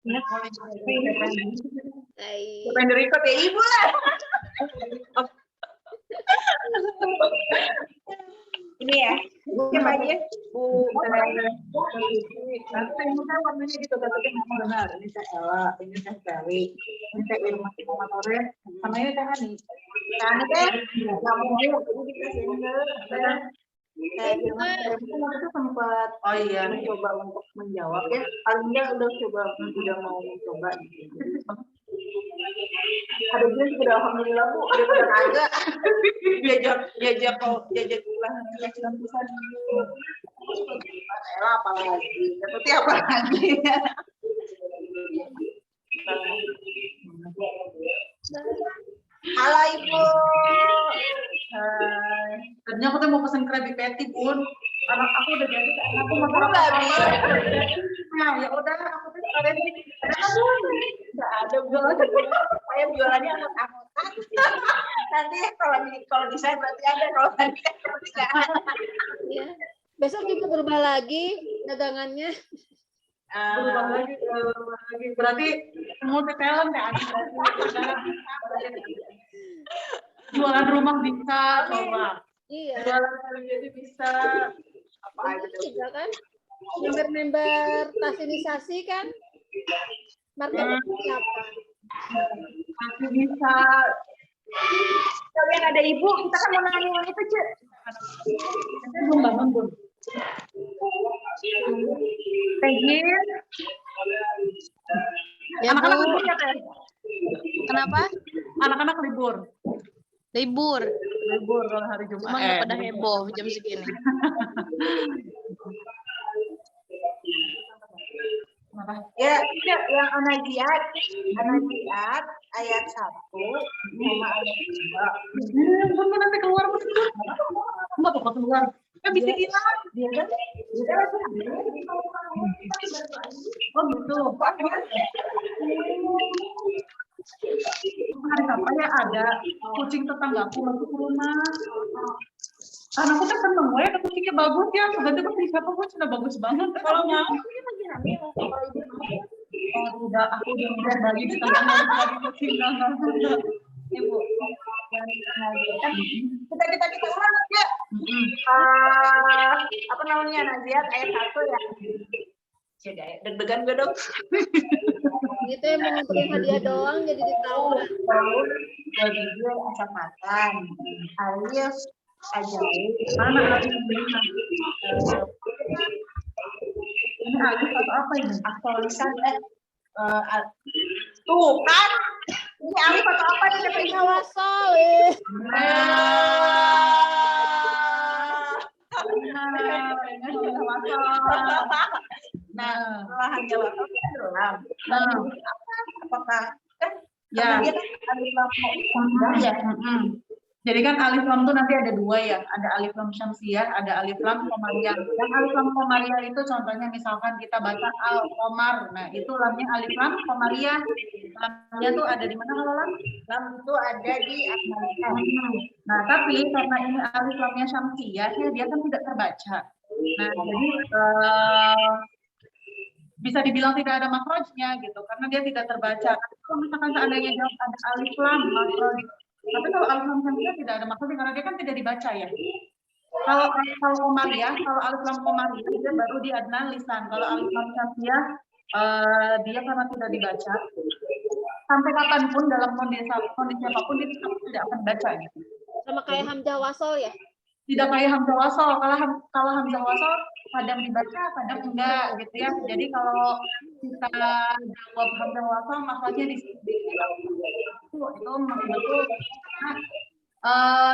Siapa yang direkod ya ibu lah. Ini ya, siapa aja? Bu, nanti ini kan warnanya gitu, tapi memang benar. Ini Teh Ella, ini Teh Sally, ini Teh Irma Motornya, sama ini Teh Hani. Nah, ini Teh, nggak mau ini dikasih enggak. Irma itu sempat mencoba untuk menjawab ya, paling enggak udah mau mencoba. Ada juga sudah alhamdulillah Bu, ada pada kagak. Diajak pulang keyakinan pisan. Elah apalagi, seperti apa lagi? Halo Ibu. Tadinya aku tuh mau pesen Krabby Patty Bun. Anak aku udah jadi, aku mau Krabby. Nah ya udah, aku tuh kalian nggak ada jualan. Saya jualannya anggot-anggotan. Nanti kalau bisa berarti ada, kalau tadi berarti nggak ada. Ya. Besok juga berubah lagi dagangannya. Berubah lagi. Berarti multi talent ya. Jualan rumah bisa, coba. Iya. Jualan jadi bisa. Apa aja juga kan? Member-member tasinisasi kan? Market siapa? Masih bisa. Kalian ada ibu, kita kan mau nanya itu Cek. Belum bangun belum. Tegin. Ya, anak-anak Bu. libur ya, Teh? Kenapa? Anak-anak libur. Libur. Libur kalau hari Jumat. Cuma nggak pada heboh jam segini. Ya, yang Anajiat ayat 1 sama ayat 2. Bun nanti keluar Bun. Enggak apa keluar. Kan bisa hilang. Dia kan oh gitu. Hari apa ya ada kucing tetanggaku masuk ke rumah. Anakku tuh seneng gue, kucingnya bagus ya. Sebenarnya kucing siapa pun sudah bagus banget. Kalau mau, lagi hamil. Udah bagi di tengah lagi kucing Ibu. Kita ulang ya. Apa namanya Naziat ayat 1 ya. Deg-degan gue dong. Itu yang mau nganterin hadiah doang jadi ditawar. Bagi dia asal makan. Alias ajaib. Mana Alif ini Alif atau apa ini? Aktualisan tuh kan ini Alif atau apa ini namanya Wasol. Nah, lahan Jawa Tengah apakah ya Alif Lam ya? Jadi kan alif lam itu nanti ada 2 ya, ada alif lam syamsiyah, ada alif lam qamariyah. Yang alif lam qamariyah itu contohnya misalkan kita baca al-qamar. Nah, itu lamnya alif lam qamariyah. Lamnya tuh ada di mana kalau lam? Lam itu ada di asmaul. Nah, tapi karena ini alif lamnya syamsiyah, dia kan tidak terbaca. Nah, jadi bisa dibilang tidak ada makrojnya gitu, karena dia tidak terbaca. Kalau misalkan seandainya jawab ada alif lam makroj. Tapi kalau alif lam syamsiyah tidak ada maksudnya karena dia kan tidak dibaca ya. Kalau qamariyah, kalau alif lam qamariyah dia baru di adnan lisan. Kalau alif lam syamsiyah dia karena tidak dibaca. Sampai kapanpun dalam kondisi apapun dia tidak akan baca gitu. Sama kayak hamzah wasol ya? Tidak kayak hamzah wasol. Kalau hamzah wasol kadang dibaca, kadang enggak gitu ya. Jadi kalau kita jawab hamzah wasol maksudnya di itu betul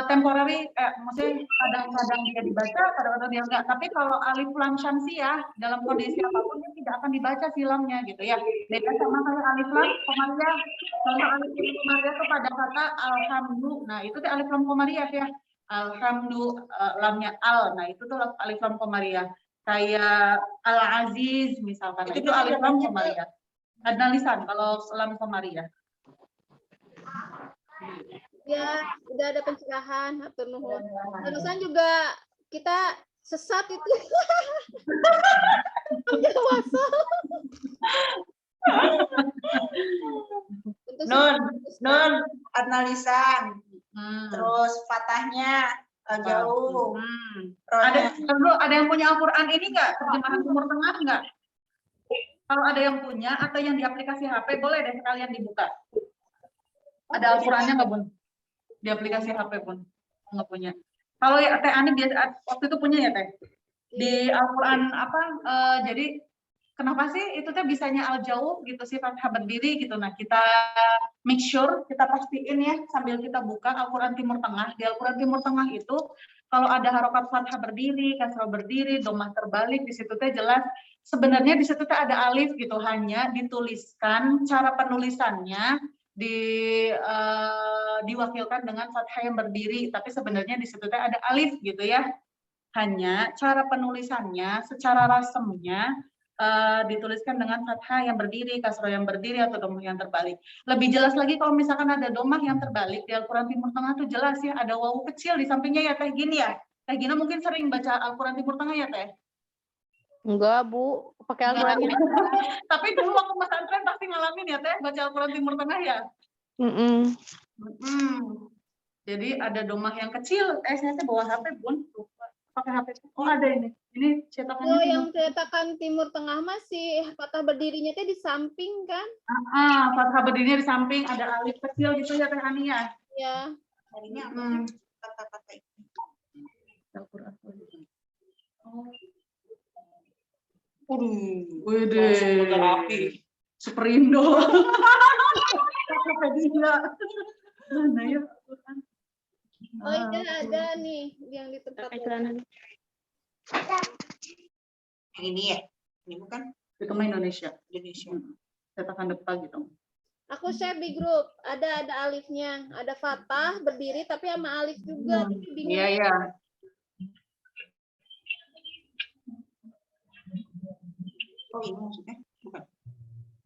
temporary, maksudnya kadang-kadang dia dibaca, kadang-kadang dia enggak. Tapi kalau alif lam syamsiyah dalam kondisi apapun dia tidak akan dibaca silamnya gitu ya. Beda sama kayak alif lam qamariyah. Contoh alif lam qamariyah itu pada kata alhamdu. Nah, itu tuh alif lam qamariyah ya. Alhamdu lamnya al. Nah, itu tuh alif lam qamariyah. Kayak al-aziz misalkan. Nah, itu alif lam qamariyah. Adnan lisan kalau lam qamariyah. Ya, udah ada pencerahan, hatur nuhun. Barusan juga kita sesat itu. Dewasa. Untuk Nun, Adnalisan, Hmm. terus fatahnya jauh. Ada yang punya Al-Quran ini nggak? Terjemahan Timur Tengah nggak? Kalau ada yang punya atau yang di aplikasi HP, boleh deh sekalian dibuka. Ada Al-Qurannya nggak, Bun? Di aplikasi HP, Bun? Nggak punya. Kalau ya Teh Ani biasa waktu itu punya ya Teh? Di Al-Quran apa? Jadi kenapa sih itu teh bisanya al-jauh gitu sih fathah berdiri gitu. Nah kita make sure, kita pastiin ya sambil kita buka Al-Quran Timur Tengah. Di Al-Quran Timur Tengah itu kalau ada harokat fathah berdiri, kasroh berdiri, domah terbalik, di situ teh jelas sebenarnya di situ teh ada alif gitu, hanya dituliskan cara penulisannya diwakilkan dengan fathah yang berdiri, tapi sebenarnya di situ teh ada alif gitu ya. Hanya cara penulisannya secara rasemnya dituliskan dengan fathah yang berdiri, kasroh yang berdiri, atau domah yang terbalik. Lebih jelas lagi kalau misalkan ada domah yang terbalik di Al-Quran Timur Tengah tuh jelas ya, ada wawu kecil di sampingnya ya Teh Gini ya. Teh Gina mungkin sering baca Al-Quran Timur Tengah ya Teh? Enggak, Bu. Pakai Al-Quran. Tapi dulu waktu pesantren pasti ngalamin ya Teh, baca Al-Quran Timur Tengah ya? Jadi ada domah yang kecil, saya bawa HP Bun, pakai HP. Oh ada ini cetakannya. Oh, yang cetakan Timur Tengah masih fathah berdirinya teh di samping kan? Fathah berdirinya di samping, ada alif kecil gitu ya Teh Ani ya? Ya. Tadinya kata-kata itu. Wede. Api. Superindo. Mana ya? Oh iya ada nih yang di tempat Yang ini ya? Ini bukan? Itu mah Indonesia. Indonesia. Cetakan depan gitu. Aku share di grup, ada alifnya, ada fathah berdiri tapi sama alif juga. Tapi bingung. Iya iya. Oh ini maksudnya? Bukan.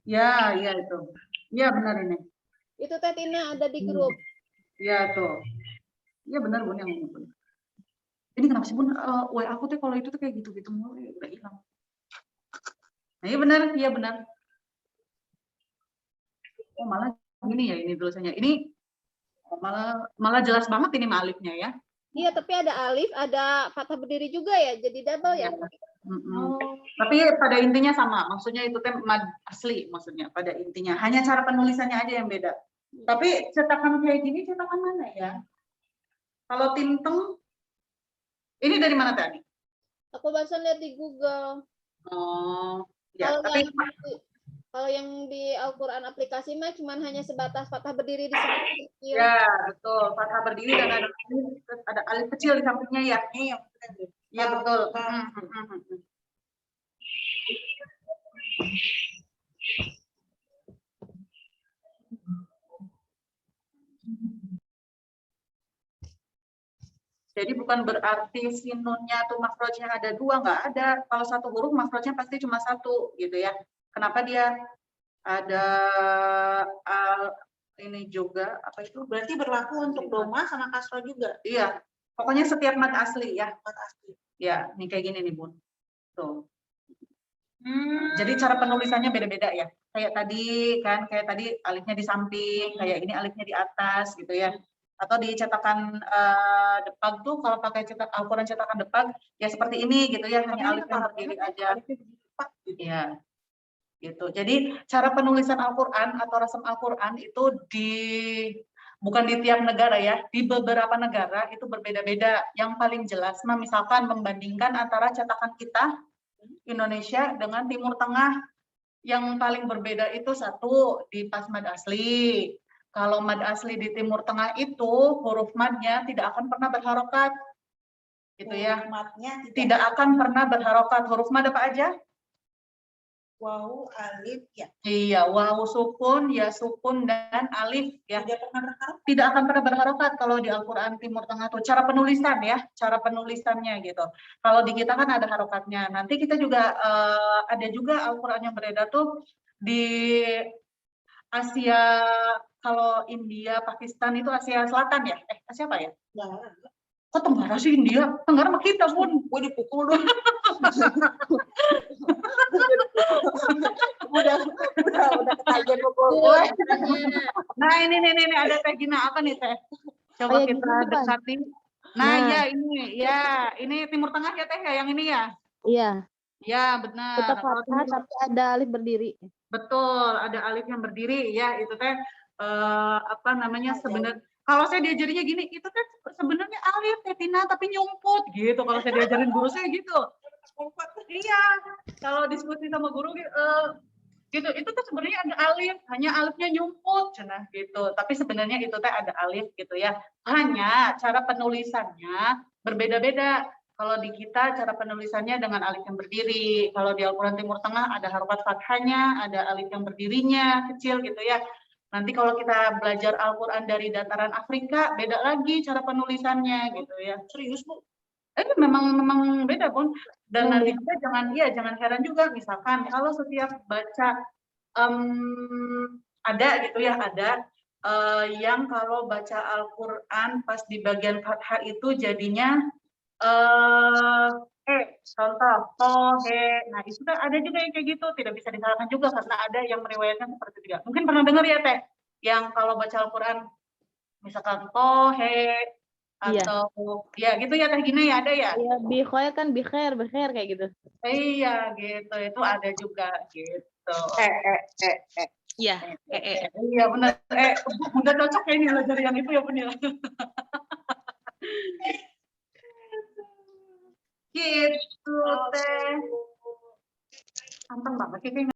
Ya, iya itu. Iya benar ini. Itu Teh Tina ada di grup. Iya tuh. Iya benar Bun yang ini Bun. Ini kenapa sih Bun? WA aku tuh kalau itu tuh kayak gitu-gitu mulu ya, udah hilang. Nah, iya benar. Oh malah gini ya ini tulisannya. Ini malah jelas banget ini alifnya ya. Iya, tapi ada alif, ada fathah berdiri juga ya, jadi double ya. Tapi pada intinya sama, maksudnya itu kan mad asli maksudnya pada intinya. Hanya cara penulisannya aja yang beda. Tapi cetakan kayak gini cetakan mana ya? Kalau Tinteng, ini dari mana tadi? Aku barusan lihat di Google. Oh, ya. Kalau yang di Al-Quran aplikasi mah cuman hanya sebatas fathah berdiri di samping. Ya, betul. Fathah berdiri dan ada alif kecil di sampingnya ya. Iya, betul. Jadi bukan berarti sinunnya atau makrojnya ada dua, nggak ada. Kalau satu huruf makrojnya pasti cuma satu, gitu ya. Kenapa dia ada ini juga apa itu? Berarti berlaku untuk domah sama kasroh juga. Iya. Pokoknya setiap mad asli ya. Mad asli. Ya, nih kayak gini nih Bun. Tuh. Jadi cara penulisannya beda-beda ya. Kayak tadi alifnya di samping, kayak ini alifnya di atas gitu ya. Atau di cetakan Depag tuh kalau pakai Al-Quran cetakan Depag ya seperti ini gitu ya, hanya alifnya berdiri aja. Ya. Gitu. Jadi cara penulisan Al-Quran atau rasam Al-Quran itu bukan di tiap negara ya, di beberapa negara itu berbeda-beda. Yang paling jelas, misalkan membandingkan antara cetakan kita Indonesia dengan Timur Tengah, yang paling berbeda itu satu di pas mad asli. Kalau mad asli di Timur Tengah itu huruf madnya tidak akan pernah berharokat, gitu ya. Madnya tidak akan pernah berharokat. Huruf mad apa aja? Wawu, alif, ya. Iya, wawu sukun, ya sukun dan alif ya. Tidak akan pernah berharokat kalau di Al-Quran Timur Tengah tuh. Cara penulisan ya, cara penulisannya gitu. Kalau di kita kan ada harokatnya. Nanti kita juga ada juga Al-Quran yang beredar tuh di Asia, kalau India, Pakistan itu Asia Selatan ya? Asia apa ya? Kok Tenggara sih India? Tenggara sama kita Bun. Gue dipukul dong. udah ketagihan pukul Tuh, gue. caranya. Nah, ini ada Teh Gina apa nih Teh? Coba Oh, yang kita ini bukan? dekati. Nah, Nah. ya ini Timur Tengah ya Teh ya, yang ini ya. Iya, Ya, benar. tetap Kalau fathah Timur- tapi ada alif berdiri. Betul, ada alif yang berdiri ya, itu Teh apa namanya sebenarnya kalau saya diajarinya gini, itu Teh sebenarnya alif Teh Tina tapi nyumput gitu kalau saya diajarin guru saya gitu. Iya, kalau diskusi sama guru gitu itu tuh sebenarnya ada alif, hanya alifnya nyumput cenah gitu, tapi sebenarnya itu teh ada alif gitu ya, hanya cara penulisannya berbeda-beda. Kalau di kita cara penulisannya dengan alif yang berdiri, kalau di Al-Quran Timur Tengah ada harokat fathahnya, ada alif yang berdirinya kecil gitu ya. Nanti kalau kita belajar Al-Quran dari dataran Afrika beda lagi cara penulisannya gitu ya. Serius, Bu? Memang beda Bun. Dan Memang nanti juga jangan heran juga misalkan kalau setiap baca ada gitu ya, ada yang kalau baca Al-Quran pas di bagian fathah itu jadinya contoh nah itu kan ada juga yang kayak gitu, tidak bisa disalahkan juga karena ada yang meriwayatkan seperti itu juga. Mungkin pernah dengar ya Teh yang kalau baca Al-Quran misalkan Iya. atau ya gitu ya Teh Gina ya, ada ya. Iya, bikhoir kan bikhair kayak gitu. Iya gitu, itu ada juga gitu. Iya. Iya benar. Udah cocok kayaknya belajar yang itu ya Bun ya. Gitu Teh. Anteng banget ya kayaknya.